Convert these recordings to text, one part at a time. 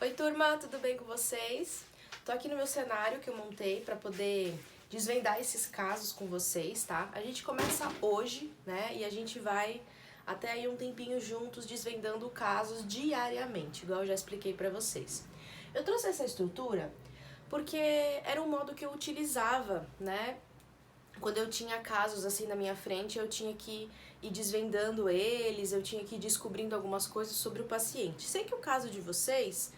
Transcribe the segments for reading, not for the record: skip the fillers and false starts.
Oi turma, tudo bem com vocês? Tô aqui no meu cenário que eu montei para poder desvendar esses casos com vocês, tá? A gente começa hoje, né? E a gente vai até aí um tempinho juntos desvendando casos diariamente, igual eu já expliquei para vocês. Eu trouxe essa estrutura porque era um modo que eu utilizava, né? Quando eu tinha casos assim na minha frente, eu tinha que ir desvendando eles, eu tinha que ir descobrindo algumas coisas sobre o paciente. Sei que o caso de vocês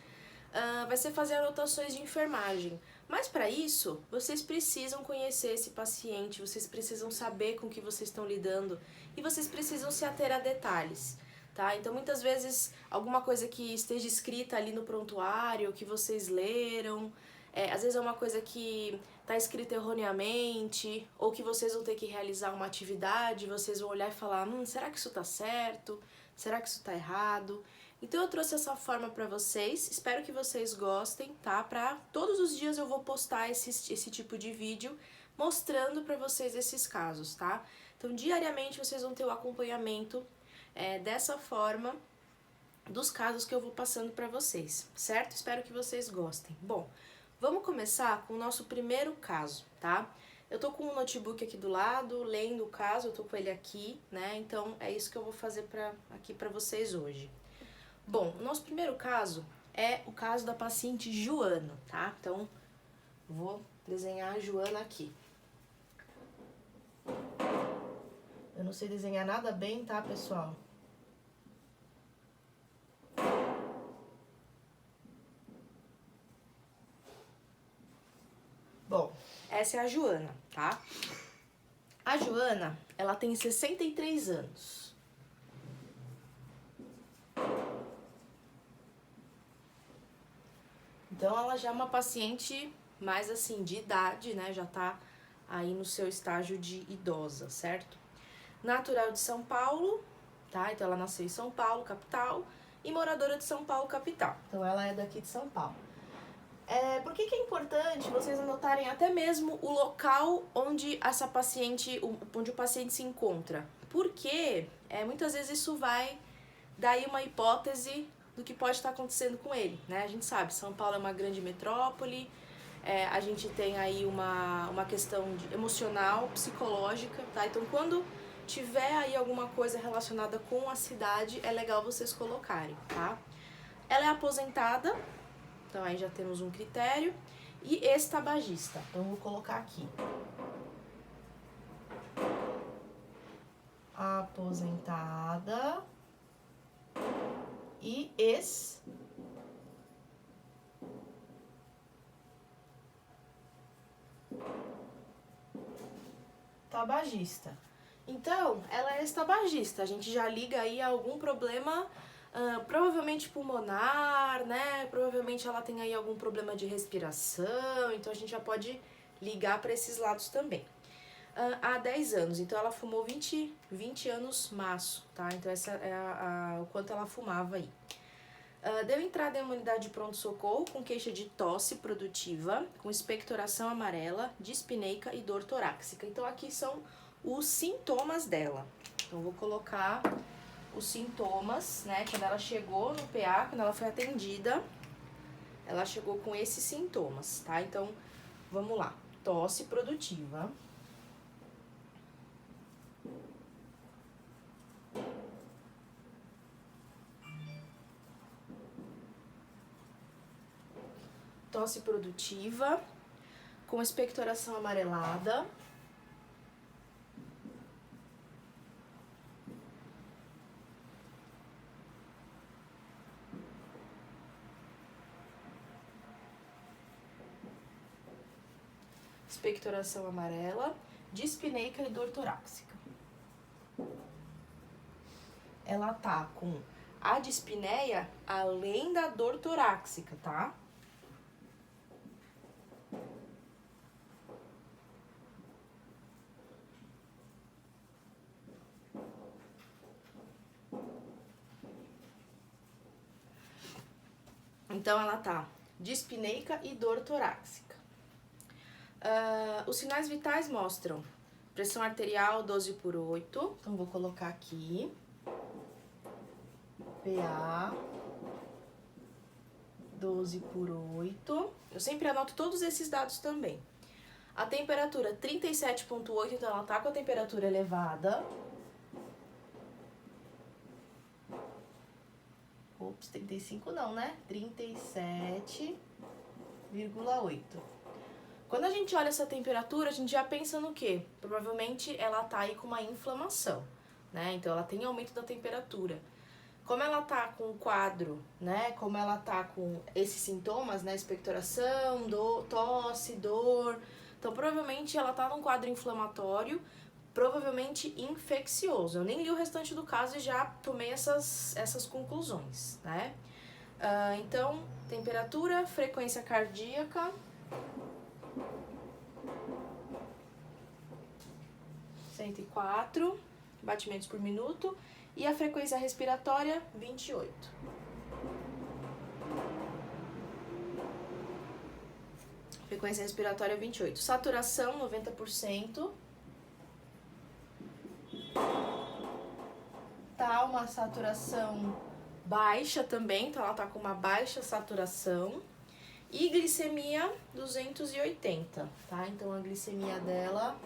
vai ser fazer anotações de enfermagem, mas para isso vocês precisam conhecer esse paciente, vocês precisam saber com que vocês estão lidando e vocês precisam se ater a detalhes. Tá? Então muitas vezes alguma coisa que esteja escrita ali no prontuário, que vocês leram, às vezes é uma coisa que está escrita erroneamente, ou que vocês vão ter que realizar uma atividade, vocês vão olhar e falar, será que isso está certo? Será que isso está errado? Então eu trouxe essa forma para vocês, espero que vocês gostem, tá? Pra todos os dias eu vou postar esse tipo de vídeo mostrando para vocês esses casos, tá? Então diariamente vocês vão ter o acompanhamento dessa forma dos casos que eu vou passando para vocês, certo? Espero que vocês gostem. Bom, vamos começar com o nosso primeiro caso, tá? Eu tô com um notebook aqui do lado, lendo o caso, eu tô com ele aqui, né? Então é isso que eu vou fazer aqui para vocês hoje. Bom, o nosso primeiro caso é o caso da paciente Joana, tá? Então, vou desenhar a Joana aqui. Eu não sei desenhar nada bem, tá, pessoal? Bom, essa é a Joana, tá? A Joana, ela tem 63 anos. Então, ela já é uma paciente mais assim, de idade, né? Já tá aí no seu estágio de idosa, certo? Natural de São Paulo, tá? Então, ela nasceu em São Paulo, capital, e moradora de São Paulo, capital. Então, ela é daqui de São Paulo. Por que é importante vocês anotarem até mesmo o local onde essa paciente, onde o paciente se encontra? Porque muitas vezes isso vai dar aí uma hipótese do que pode estar acontecendo com ele, né? A gente sabe, São Paulo é uma grande metrópole, a gente tem aí uma questão emocional, psicológica, tá? Então, quando tiver aí alguma coisa relacionada com a cidade, é legal vocês colocarem, tá? Ela é aposentada, então aí já temos um critério, e ex-tabagista, então eu vou colocar aqui. Aposentada e ex-tabagista. Então, ela é ex-tabagista, a gente já liga aí a algum problema, provavelmente pulmonar, né? Provavelmente ela tem aí algum problema de respiração, então a gente já pode ligar para esses lados também. Há 10 anos, então ela fumou 20 anos maço, tá? Então essa é o quanto ela fumava aí. Deu entrada em uma unidade de pronto-socorro com queixa de tosse produtiva, com expectoração amarela, dispneica e dor torácica. Então aqui são os sintomas dela. Então vou colocar os sintomas, né? Quando ela chegou no PA, quando ela foi atendida, ela chegou com esses sintomas, tá? Então vamos lá. Tosse produtiva. Tosse produtiva, com expectoração amarelada. Expectoração amarela, dispneica e dor torácica. Ela tá com a dispneia além da dor torácica, tá? Então, ela tá dispneica e dor torácica. Os sinais vitais mostram pressão arterial 12/8. Então, vou colocar aqui. PA 12 por 8. Eu sempre anoto todos esses dados também. A temperatura 37,8, então ela tá com a temperatura elevada. Ops, 35 não, né? 37,8. Quando a gente olha essa temperatura, a gente já pensa no quê? Provavelmente ela tá aí com uma inflamação, né? Então ela tem aumento da temperatura. Como ela tá com o quadro, né? Como ela tá com esses sintomas, né? Expectoração, tosse, dor. Então provavelmente ela tá num quadro inflamatório, provavelmente infeccioso. Eu nem li o restante do caso e já tomei essas conclusões, né? Então, temperatura, frequência cardíaca. 104 batimentos por minuto. E a frequência respiratória, 28. Frequência respiratória, 28. Saturação, 90%. Tá uma saturação baixa também, então ela tá com uma baixa saturação. E glicemia, 280, tá? Então a glicemia dela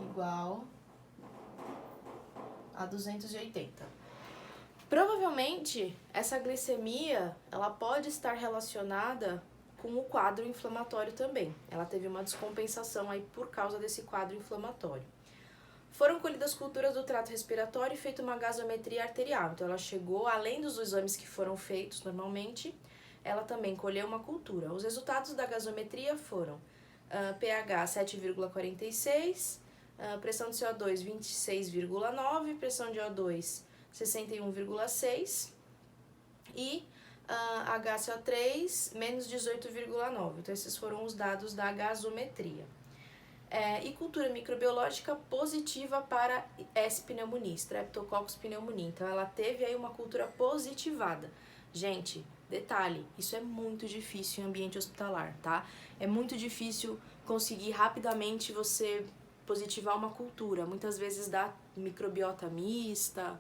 igual a 280. Provavelmente, essa glicemia, ela pode estar relacionada com o quadro inflamatório também. Ela teve uma descompensação aí por causa desse quadro inflamatório. Foram colhidas culturas do trato respiratório e feita uma gasometria arterial. Então, ela chegou, além dos exames que foram feitos normalmente, ela também colheu uma cultura. Os resultados da gasometria foram pH 7,46, pressão de CO2 26,9, pressão de O2 61,6 e HCO3 menos 18,9. Então, esses foram os dados da gasometria. E cultura microbiológica positiva para S. pneumoniae, Streptococcus pneumoniae. Então, ela teve aí uma cultura positivada. Gente, detalhe, isso é muito difícil em ambiente hospitalar, tá? É muito difícil conseguir rapidamente você positivar uma cultura. Muitas vezes dá microbiota mista,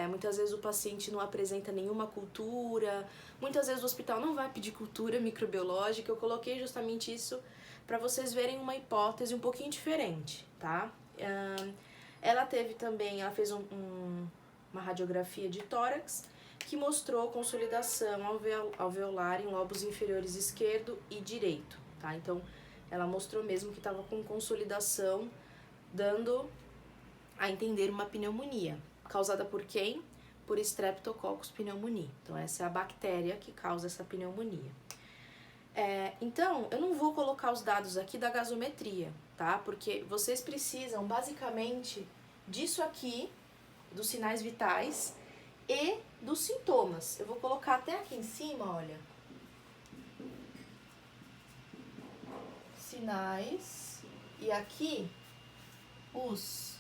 muitas vezes o paciente não apresenta nenhuma cultura, muitas vezes o hospital não vai pedir cultura microbiológica. Eu coloquei justamente isso para vocês verem uma hipótese um pouquinho diferente, tá? Ela teve também, ela fez uma radiografia de tórax que mostrou consolidação alveolar em lobos inferiores esquerdo e direito, tá? Então, ela mostrou mesmo que estava com consolidação, dando a entender uma pneumonia. Causada por quem? Por Streptococcus pneumoniae. Então, essa é a bactéria que causa essa pneumonia. Então, eu não vou colocar os dados aqui da gasometria, tá? Porque vocês precisam, basicamente, disso aqui, dos sinais vitais e dos sintomas. Eu vou colocar até aqui em cima, olha. Sinais. E aqui, os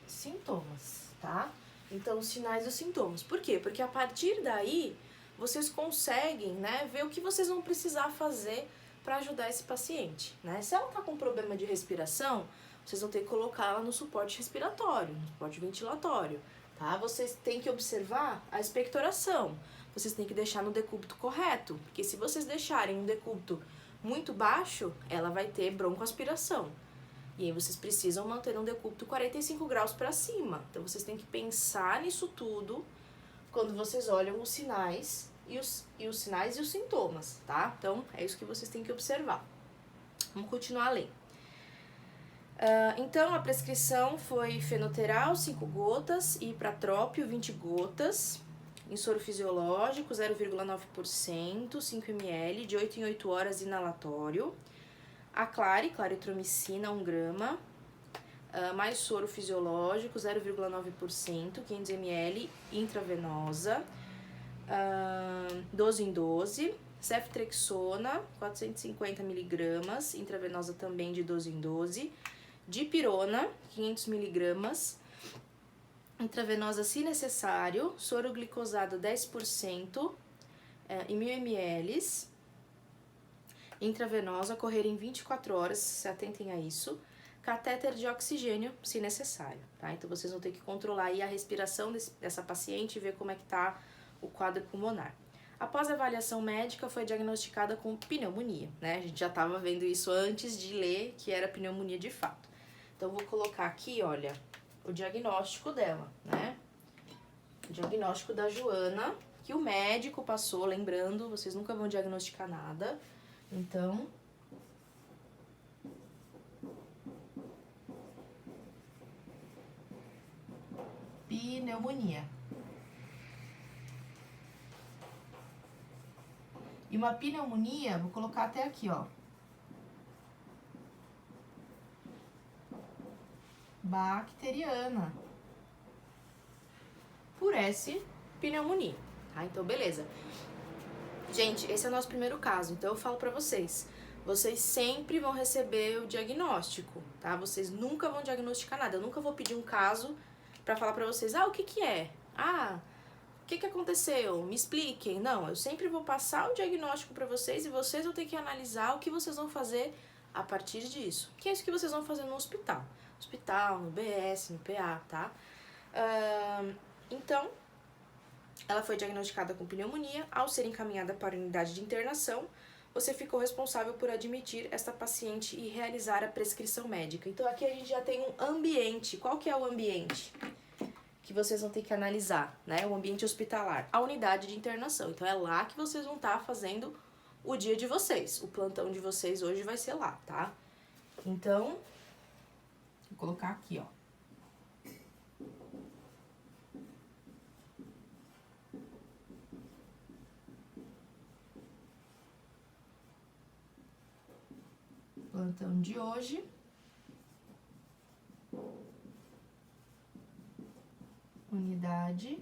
sintomas, tá? Então, os sinais e os sintomas. Por quê? Porque a partir daí, vocês conseguem, né, ver o que vocês vão precisar fazer para ajudar esse paciente, né? Se ela tá com problema de respiração, vocês vão ter que colocar ela no suporte respiratório, no suporte ventilatório, tá? Vocês têm que observar a expectoração. Vocês têm que deixar no decúbito correto, porque se vocês deixarem um decúbito muito baixo, ela vai ter broncoaspiração. E aí vocês precisam manter um decúbito 45 graus para cima. Então vocês têm que pensar nisso tudo quando vocês olham os sinais e os sinais e os sintomas, tá? Então é isso que vocês têm que observar. Vamos continuar a ler. Então a prescrição foi fenoteral 5 gotas e ipratrópio 20 gotas. Em soro fisiológico 0,9%, 5 ml, de 8 em 8 horas inalatório. A claritromicina 1 grama, mais soro fisiológico 0,9%, 500 ml, intravenosa, 12 em 12. Ceftrexona 450 mg, intravenosa também de 12 em 12. Dipirona 500 mg, intravenosa se necessário, soro glicosado 10% em 1000 ml. intravenosa, correr em 24 horas, se atentem a isso. Catéter de oxigênio, se necessário, tá? Então vocês vão ter que controlar aí a respiração dessa paciente e ver como é que tá o quadro pulmonar. Após a avaliação médica, foi diagnosticada com pneumonia, né? A gente já estava vendo isso antes de ler que era pneumonia de fato. Então vou colocar aqui, olha, o diagnóstico dela, né? O diagnóstico da Joana, que o médico passou, lembrando, vocês nunca vão diagnosticar nada. Então, pneumonia. E uma pneumonia, vou colocar até aqui, ó. Bacteriana. Por S, pneumonia, tá? Então, beleza. Gente, esse é o nosso primeiro caso, então eu falo pra vocês. Vocês sempre vão receber o diagnóstico, tá? Vocês nunca vão diagnosticar nada. Eu nunca vou pedir um caso pra falar pra vocês, o que que é? O que que aconteceu? Me expliquem. Não, eu sempre vou passar o diagnóstico pra vocês e vocês vão ter que analisar o que vocês vão fazer a partir disso. Que é isso que vocês vão fazer no hospital. Hospital, no BS, no PA, tá? Então, ela foi diagnosticada com pneumonia. Ao ser encaminhada para a unidade de internação, você ficou responsável por admitir esta paciente e realizar a prescrição médica. Então, aqui a gente já tem um ambiente. Qual que é o ambiente que vocês vão ter que analisar, né? O ambiente hospitalar, a unidade de internação. Então, é lá que vocês vão estar fazendo o dia de vocês. O plantão de vocês hoje vai ser lá, tá? Então, vou colocar aqui, ó. Plantão de hoje. Unidade.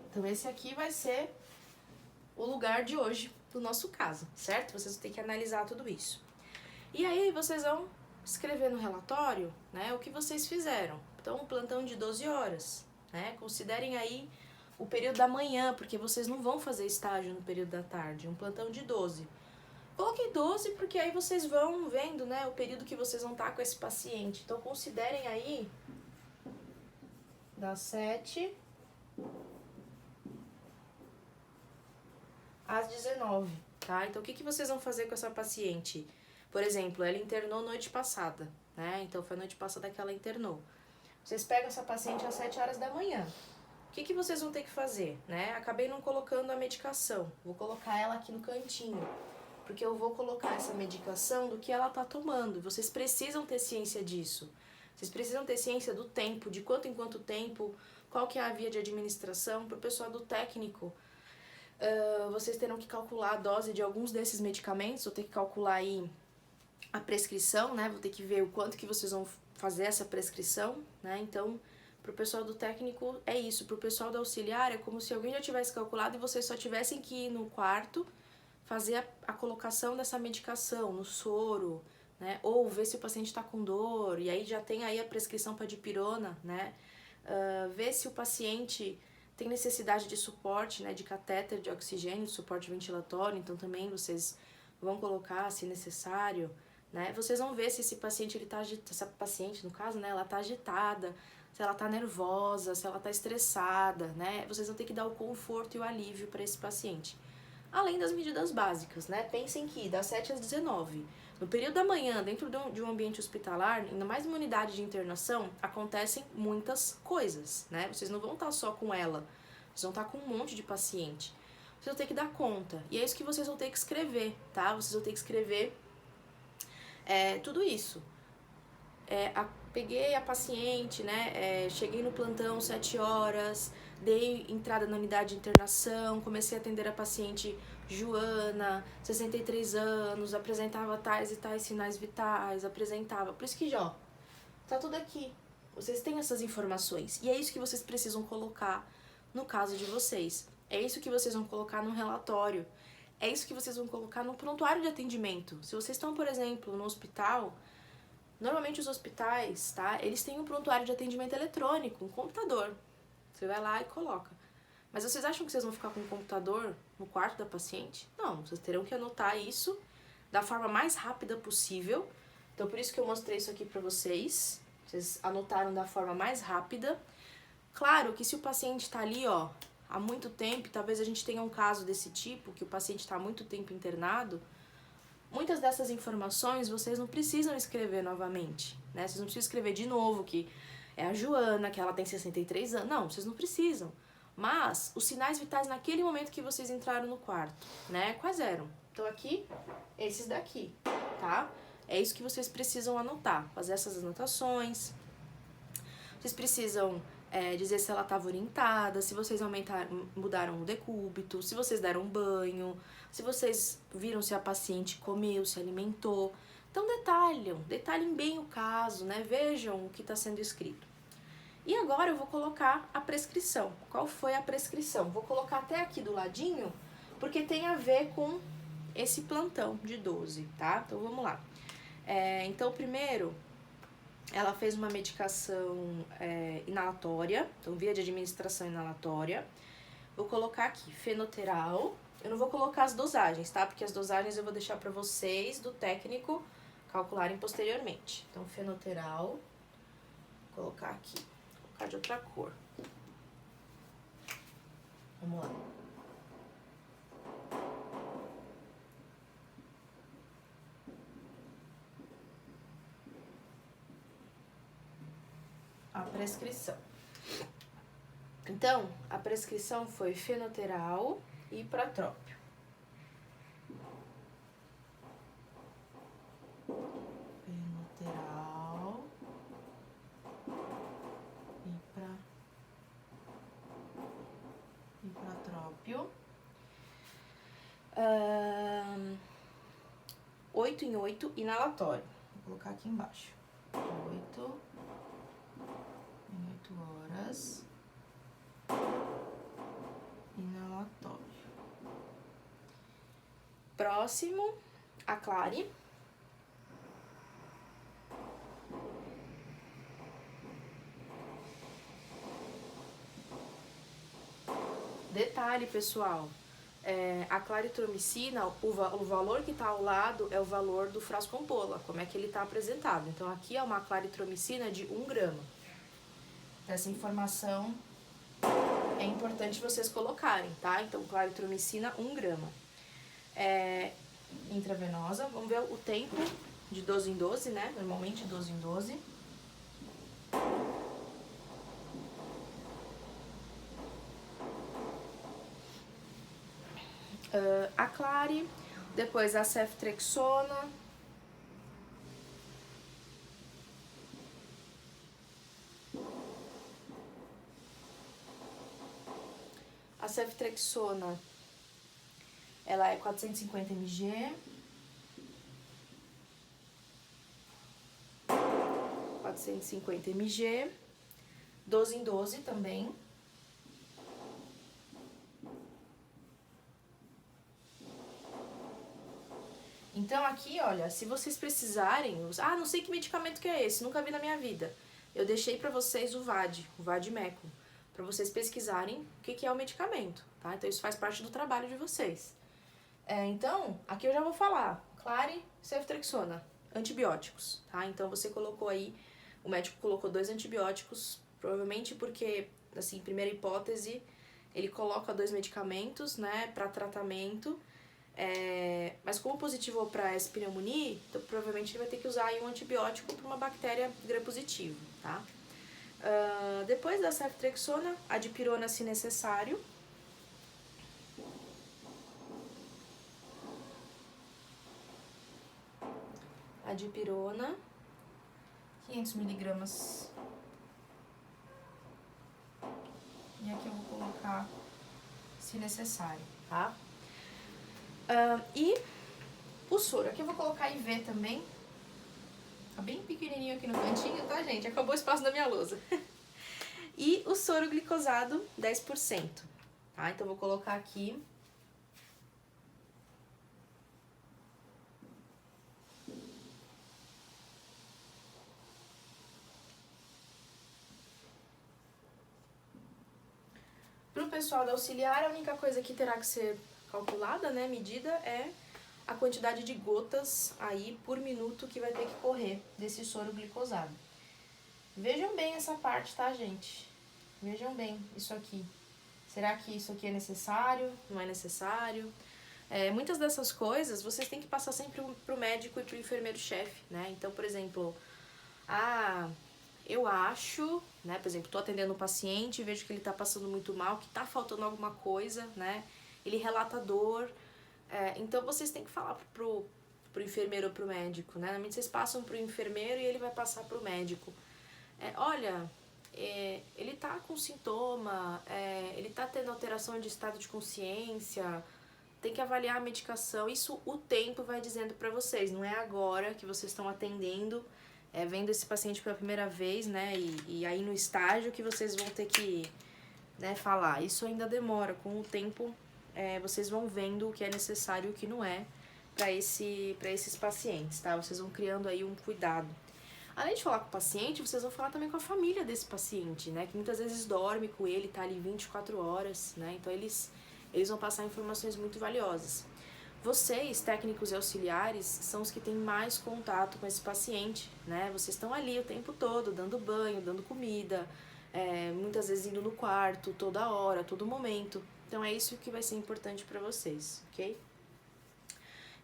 Então, esse aqui vai ser o lugar de hoje do nosso caso, certo? Vocês vão ter que analisar tudo isso. E aí, vocês vão escrever no relatório, né, o que vocês fizeram. Então, um plantão de 12 horas, né? Considerem aí o período da manhã, porque vocês não vão fazer estágio no período da tarde. Um plantão de 12. Coloquei 12 porque aí vocês vão vendo, né, o período que vocês vão estar com esse paciente. Então, considerem aí das 7 às 19, tá? Então, o que vocês vão fazer com essa paciente? Por exemplo, ela internou noite passada, né? Então, foi noite passada que ela internou. Vocês pegam essa paciente às 7 horas da manhã. O que vocês vão ter que fazer, né? Acabei não colocando a medicação. Vou colocar ela aqui no cantinho, porque eu vou colocar essa medicação do que ela tá tomando. Vocês precisam ter ciência disso. Vocês precisam ter ciência do tempo, de quanto em quanto tempo, qual que é a via de administração. Para o pessoal do técnico, vocês terão que calcular a dose de alguns desses medicamentos. Vou ter que calcular aí a prescrição, né? Vou ter que ver o quanto que vocês vão fazer essa prescrição, né? Então, pro pessoal do técnico é isso. Pro pessoal do auxiliar é como se alguém já tivesse calculado e vocês só tivessem que ir no quarto fazer a colocação dessa medicação no soro, né? Ou ver se o paciente está com dor, e aí já tem aí a prescrição para dipirona, né? Ver se o paciente tem necessidade de suporte, né? De catéter de oxigênio, de suporte ventilatório, então também vocês vão colocar se necessário, né? Vocês vão ver se esse paciente, essa paciente, no caso, né? Ela tá agitada, se ela tá nervosa, se ela tá estressada, né? Vocês vão ter que dar o conforto e o alívio para esse paciente. Além das medidas básicas, né? Pensem que das 7 às 19, no período da manhã, dentro de um ambiente hospitalar, ainda mais numa unidade de internação, acontecem muitas coisas, né? Vocês não vão estar só com ela, vocês vão estar com um monte de paciente. Vocês vão ter que dar conta, e é isso que vocês vão ter que escrever, tá? Vocês vão ter que escrever tudo isso. Peguei a paciente, né? Cheguei no plantão 7 horas, dei entrada na unidade de internação, comecei a atender a paciente Joana, 63 anos, apresentava tais e tais sinais vitais, apresentava. Por isso que, ó, tá tudo aqui. Vocês têm essas informações. E é isso que vocês precisam colocar no caso de vocês. É isso que vocês vão colocar no relatório. é isso que vocês vão colocar no prontuário de atendimento. Se vocês estão, por exemplo, no hospital, normalmente os hospitais, tá? Eles têm um prontuário de atendimento eletrônico, um computador. Você vai lá e coloca. Mas vocês acham que vocês vão ficar com o computador no quarto da paciente? Não, vocês terão que anotar isso da forma mais rápida possível. Então, por isso que eu mostrei isso aqui pra vocês. Vocês anotaram da forma mais rápida. Claro que se o paciente tá ali, ó, há muito tempo, talvez a gente tenha um caso desse tipo, que o paciente está há muito tempo internado, muitas dessas informações vocês não precisam escrever novamente, né? Vocês não precisam escrever de novo que é a Joana, que ela tem 63 anos. Não, vocês não precisam. Mas os sinais vitais naquele momento que vocês entraram no quarto, né? Quais eram? Então aqui, esses daqui, tá? É isso que vocês precisam anotar, fazer essas anotações. Vocês precisam dizer se ela estava orientada, se vocês mudaram o decúbito, se vocês deram um banho, se vocês viram se a paciente comeu, se alimentou. Então detalhem bem o caso, né? Vejam o que está sendo escrito. E agora eu vou colocar a prescrição. Qual foi a prescrição? Vou colocar até aqui do ladinho, porque tem a ver com esse plantão de 12, tá? Então vamos lá. Então primeiro, ela fez uma medicação inalatória, então via de administração inalatória. Vou colocar aqui fenoteral. Eu não vou colocar as dosagens, tá? Porque as dosagens eu vou deixar para vocês, do técnico, calcularem posteriormente. Então fenoteral, vou colocar aqui, vou colocar de outra cor. Vamos lá. A prescrição. Então, a prescrição foi fenoteral e pratrópio. Fenoteral e pratrópio. 8 em 8 inalatório. Vou colocar aqui embaixo. 8 em 8 horas. Inalatório. Próximo, a Clary. Detalhe, pessoal, a claritromicina, o valor que está ao lado é o valor do frasco ampola, como é que ele está apresentado. Então, aqui é uma claritromicina de 1 grama. Essa informação é importante vocês colocarem, tá? Então, claritromicina, 1 grama. Intravenosa, vamos ver o tempo de 12 em 12, né? Normalmente 12 em 12. A Clary, depois a ceftrexona. A ceftrexona, ela é 450 mg. 450 mg. 12 em 12 também. Então aqui, olha, se vocês precisarem, não sei que medicamento que é esse, nunca vi na minha vida. Eu deixei pra vocês o Vadimeco, pra vocês pesquisarem o que é o medicamento, tá? Então isso faz parte do trabalho de vocês. Então, aqui eu já vou falar, Clary, ceftrexona, antibióticos, tá? Então você colocou aí, o médico colocou 2 antibióticos, provavelmente porque, assim, primeira hipótese, ele coloca 2 medicamentos, né, pra tratamento. Mas como positivou para S. pneumoniae, então provavelmente ele vai ter que usar aí um antibiótico para uma bactéria gram-positiva, tá? Depois da ceftrexona, a dipirona se necessário. A dipirona, 500 miligramas. E aqui eu vou colocar se necessário, tá? E o soro, aqui eu vou colocar IV também. Tá bem pequenininho aqui no cantinho, tá, gente? Acabou o espaço da minha lousa. E o soro glicosado, 10%. Tá? Então, eu vou colocar aqui pessoal da auxiliar, a única coisa que terá que ser calculada, né, medida, é a quantidade de gotas aí por minuto que vai ter que correr desse soro glicosado. Vejam bem essa parte, tá, gente? Vejam bem isso aqui. Será que isso aqui é necessário? Não é necessário? Muitas dessas coisas vocês têm que passar sempre pro médico e pro enfermeiro-chefe, né? Então, por exemplo, eu acho, né? Por exemplo, tô atendendo um paciente, vejo que ele tá passando muito mal, que tá faltando alguma coisa, né? Ele relata dor. Então, vocês têm que falar pro enfermeiro ou pro médico, né? Normalmente vocês passam pro enfermeiro e ele vai passar pro médico. Olha, ele tá com sintoma, ele tá tendo alteração de estado de consciência, tem que avaliar a medicação. Isso o tempo vai dizendo pra vocês, não é agora que vocês estão atendendo, vendo esse paciente pela primeira vez, né? E aí no estágio que vocês vão ter que, né, falar. Isso ainda demora, com o tempo vocês vão vendo o que é necessário e o que não é para esses pacientes, tá? Vocês vão criando aí um cuidado. Além de falar com o paciente, vocês vão falar também com a família desse paciente, né? Que muitas vezes dorme com ele, tá ali 24 horas, né? Então eles vão passar informações muito valiosas. Vocês, técnicos e auxiliares, são os que têm mais contato com esse paciente, né? Vocês estão ali o tempo todo, dando banho, dando comida, muitas vezes indo no quarto, toda hora, todo momento. Então é isso que vai ser importante para vocês, ok?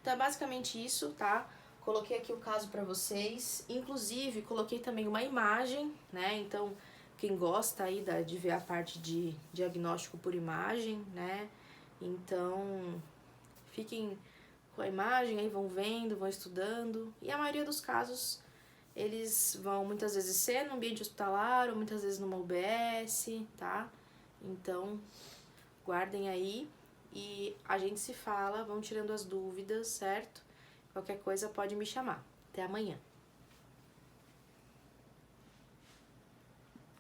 Então é basicamente isso, tá? Coloquei aqui o caso para vocês, inclusive coloquei também uma imagem, né? Então, quem gosta aí de ver a parte de diagnóstico por imagem, né? Então, fiquem com a imagem, aí vão vendo, vão estudando. E a maioria dos casos, eles vão muitas vezes ser no ambiente hospitalar ou muitas vezes numa UBS, tá? Então, guardem aí e a gente se fala, vão tirando as dúvidas, certo? Qualquer coisa pode me chamar. Até amanhã.